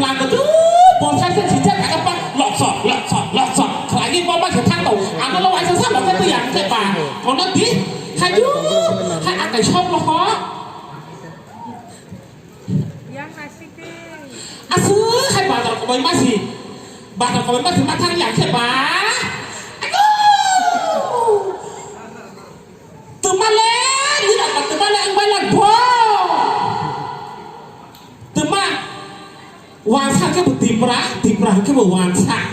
làng của chú bọn sai sẽ chỉ chết cả các bác lọt sọt lại đi qua bác sẽ thang đầu nó lâu anh sẽ sắp vào cái tư dạng cái bà còn nó tí hai chú hai ăn cái shop nó khó xứ hai bà tao có mấy bác gì bà tao có mấy bác gì mà thang dạng cái bà từ mà lên như là bà từ mà lên anh bay lần phố từ mà hoàn sang cái một tìm ra cái một hoàn sang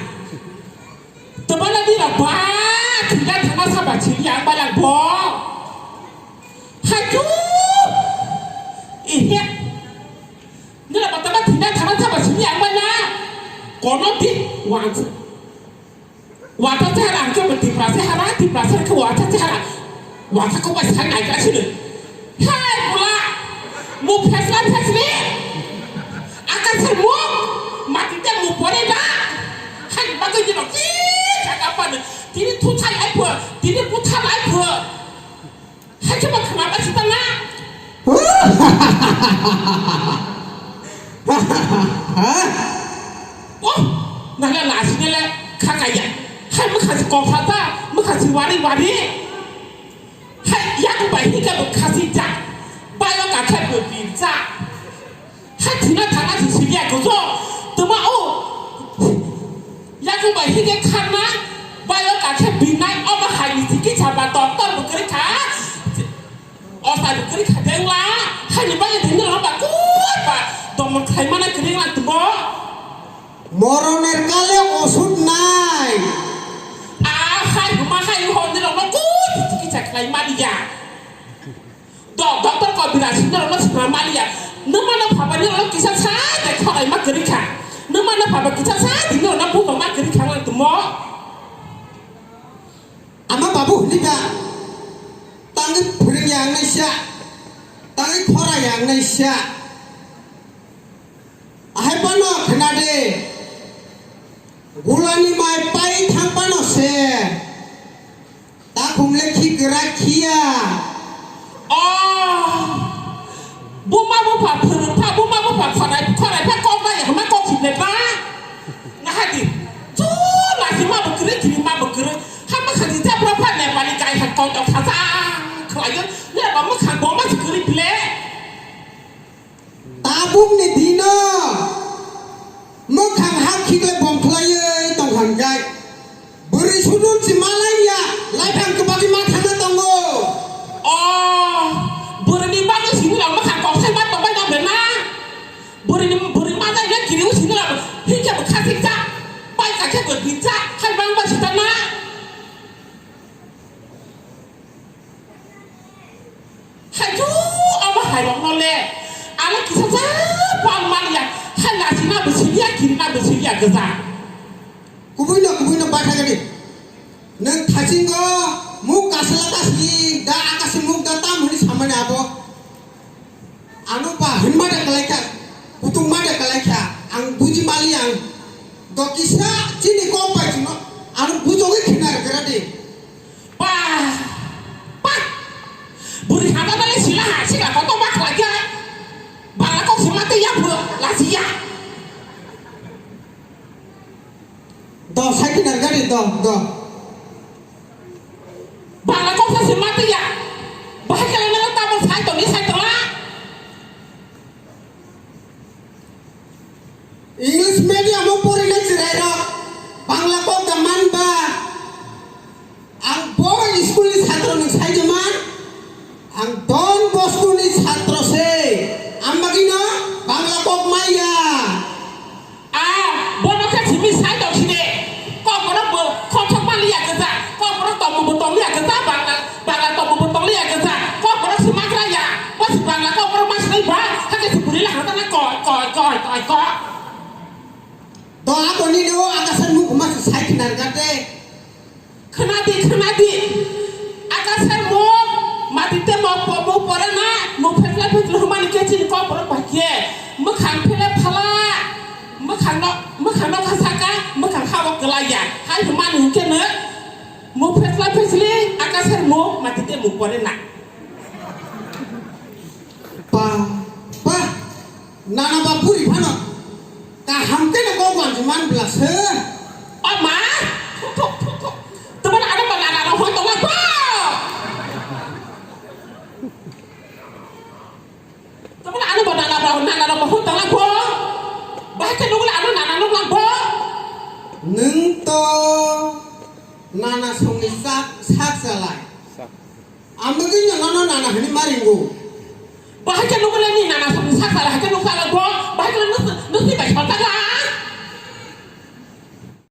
từ mà lên đi là bà thì ra thằng nó sao bà chỉ dạng bay lần phố hai chú ý hết như là bà từ mà thì ra thằng nó sao bà chỉ dạng bay na còn nó đi hoàn ta làm cho mình tìm ra cái hoàn ta làmว่าถ้าเขาไปทางไหนกันใช่ไหมใช่บุละมุกเพชรนี่อาการสมองมาที่แต่มุกพอได้ละให้มาก็ยังบอกจีจากกันไปเนี่ยทีนี้ทุกท่านไอ้เพื่อทีนี้ผู้ท่านไอ้เพื่อให้ฉันมาขนาดนั้นสิตั้งนะโอ้นั่นแหละหลานสินี่แหละข้างไงยังให้มึงขาดกองทัพจ้ามึงขาดสิวารียักษ์ไปที่กระบอกคาสิจ่าไปแล้วก็แค่เปิดปีจ่าให้ถึงนั้นทางนั้นถึงสิ่งแย่ก็รู้แต่ว่าโอ้ยักษ์ไปที่แค่คันนะไปแล้วก็แค่ปีนั้นเอามาขายสิ่งที่ชาวบ้านตอนต้นบุกริขาเอาใส่บุกริขาเด้งละให้ยังไม่ถึงนั้นเราแบบกูแบบตอนมันใครมาได้กริ้งละตัวมรณะกาเลโอสุดนายให้ผมมาให้คนที่เราไม่กูที่จะใครมาดิยาดอกต้นก่อนบิดาชิ้นเราไม่สามารถมาดิยานึกว่าเราผ่านไปนี่เรากินช้าแต่ข้อไหนมากเกินค่ะนึกว่าเราผ่านไปกินช้าถึงเราพูดกับมากเกินครั้งละตัวหมออามาบาบุนี่จ้ะตั้งแต่พฤยังในชาตั้งแต่ข้อไรยังในชาให้ปนขนาดเดกุลานีไม่ไปทางปนเสตาคุมเล็กขี้กระขี้อ่ะอ๋อบุ้มมาบุ้มผ่าผืนผ้าบุ้มมาบุ้มผ่าข้อไหนผ้ากองได้อย่างไม่กองถิ่นเลยป้านะฮะดิจู้หลายที่มาบุกเรื่องที่มาบุกเรื่องถ้ามาขัดที่เจ้าพระพันในบริการขัดกองกับข้าจ้าใครเนี่ยบอกมาขัดบอกมาสิกริบเล่ตาบุ้มในทีน่ะเมื่อขังหักขี้เลยบ่มพลายต้องหันใจบริสุทธิ์สิมาเลยอ่ะไล่แพงกับบางมาทำนั่นต้องโง่อ๋อบริณีบ้านก็สิ่งที่เรามาขัดกองใช้บ้านต้องไปนำเดินนะบริมาได้เนี่ยกี่นิ้วสิ่งที่เราพี่จะมาขัดสิจ้าไปกับแค่เปิดพิจ้าให้บ้านบ้านสิตนะให้จู้เอามาหายหลงนอนเลยอะไรกินซะความมันอย่างให้ลาสินาบุษยากินนาบุษยากระซ่ากูไม่รู้บ้านใครกันดินั่งทัชิงก็มุกกาสละกาสีดาอากาศมุกดาตามหุ่นสามัญอาบ่อนุปาหิมะเด็กอะไรกันกุตุมาเด็กอะไรกันอังบุจิมาลีอังดอกกิสาจีนี่ก็ไปจิโนอันบุจงกินอะไรกันดิป้าบุริหารอะไรสิละหาสิละเขาต้องมาขลายแกบางแล้วก็สิมาตียาเผื่อลาสิยาดอกใช้กินอะไรกันดิดอกบางแล้วก็สิมาตียาบางกันแล้วตามมาใช้ตัวนี้ใช้ตัวละอังกฤษมีเดียมุ่งปรินิสิเรโรบางแล้วก็ตะมันบ้าอังโบยสกุลสาตรนึกใช้จมันอังดอนบอสกุลสาตรเซอัมบากินะบางแล้วก็ไม่ยาบนนั้นแค่สิมีสายดอกชีเดก็มารับเบอร์ข้อช่องบ้านเรียกกันจ้ะก็มารับต่อมือบนตองเรียกกันจ้ะบางแล้วต่อมือบนตองเรียกกันจ้ะก็มารับสิมากระยะว่าสิบางแล้วก็มารับมาสิได้บ้างถ้าเกิดสิบุรีหลังตั้งแต่ก่อนดอกตัวนี้เนาะอากาศมุกมาใช้ขนาดกันเด้ขนาดดีอากาศมุกมาติดเต็มมุกปอร์นะมุกเพลย์มันเกิดที่นี่ก็ปอร์ปากเย่มุกขังเพลย์พลาเมื่อขันนกข้าศึกเมื่อขันข้าวกลายให้ผมมาหนึ่งแค่เนื้อมุกเพชรอากาศมุกมาติดเต็มมุกปอร์นะป้านานาบาปุริพานะ ka hamke na ko wanjuman blase Oma, teman ada banana ada foto apa? Teman ada banana ada foto apa? Bahkan nunggu ada nana nunggu apa? nung to nana songi sak salai amagi nyono nana hani maringo Bahkan nunggu lagi nana sama salah, bahkan nunggu apa? Bahkan nunggu